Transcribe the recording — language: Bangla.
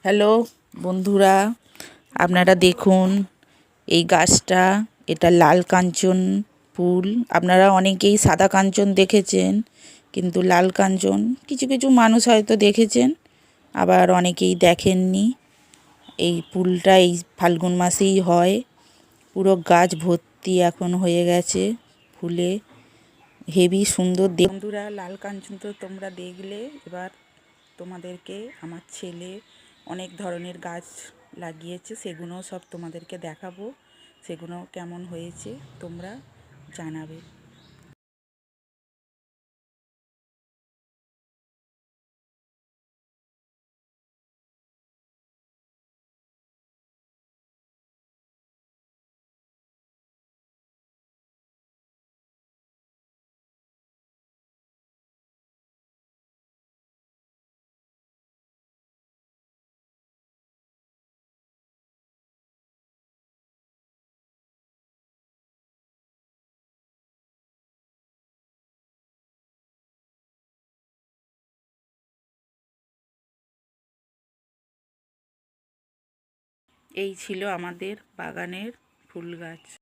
হ্যালো বন্ধুরা, আপনারা দেখুন এই গাছটা। এটা লাল কাঞ্চন ফুল। আপনারা অনেকেই সাদা কাঞ্চন দেখেছেন, কিন্তু লাল কাঞ্চন কিছু কিছু মানুষ হয়তো দেখেছেন, আবার অনেকেই দেখেননি। এই ফুলটা এই ফাল্গুন মাসেই হয়। পুরো গাছ ভর্তি এখন হয়ে গেছে ফুলে, হেভি সুন্দর। বন্ধুরা, লাল কাঞ্চন তো তোমরা দেখলে। এবার তোমাদেরকে আমার ছেলে অনেক ধরনের গাছ লাগিয়েছে, সেগুলো সব তোমাদেরকে দেখাবো। সেগুলো কেমন হয়েছে তোমরা জানাবে। এই ছিল আমাদের বাগানের ফুল গাছ।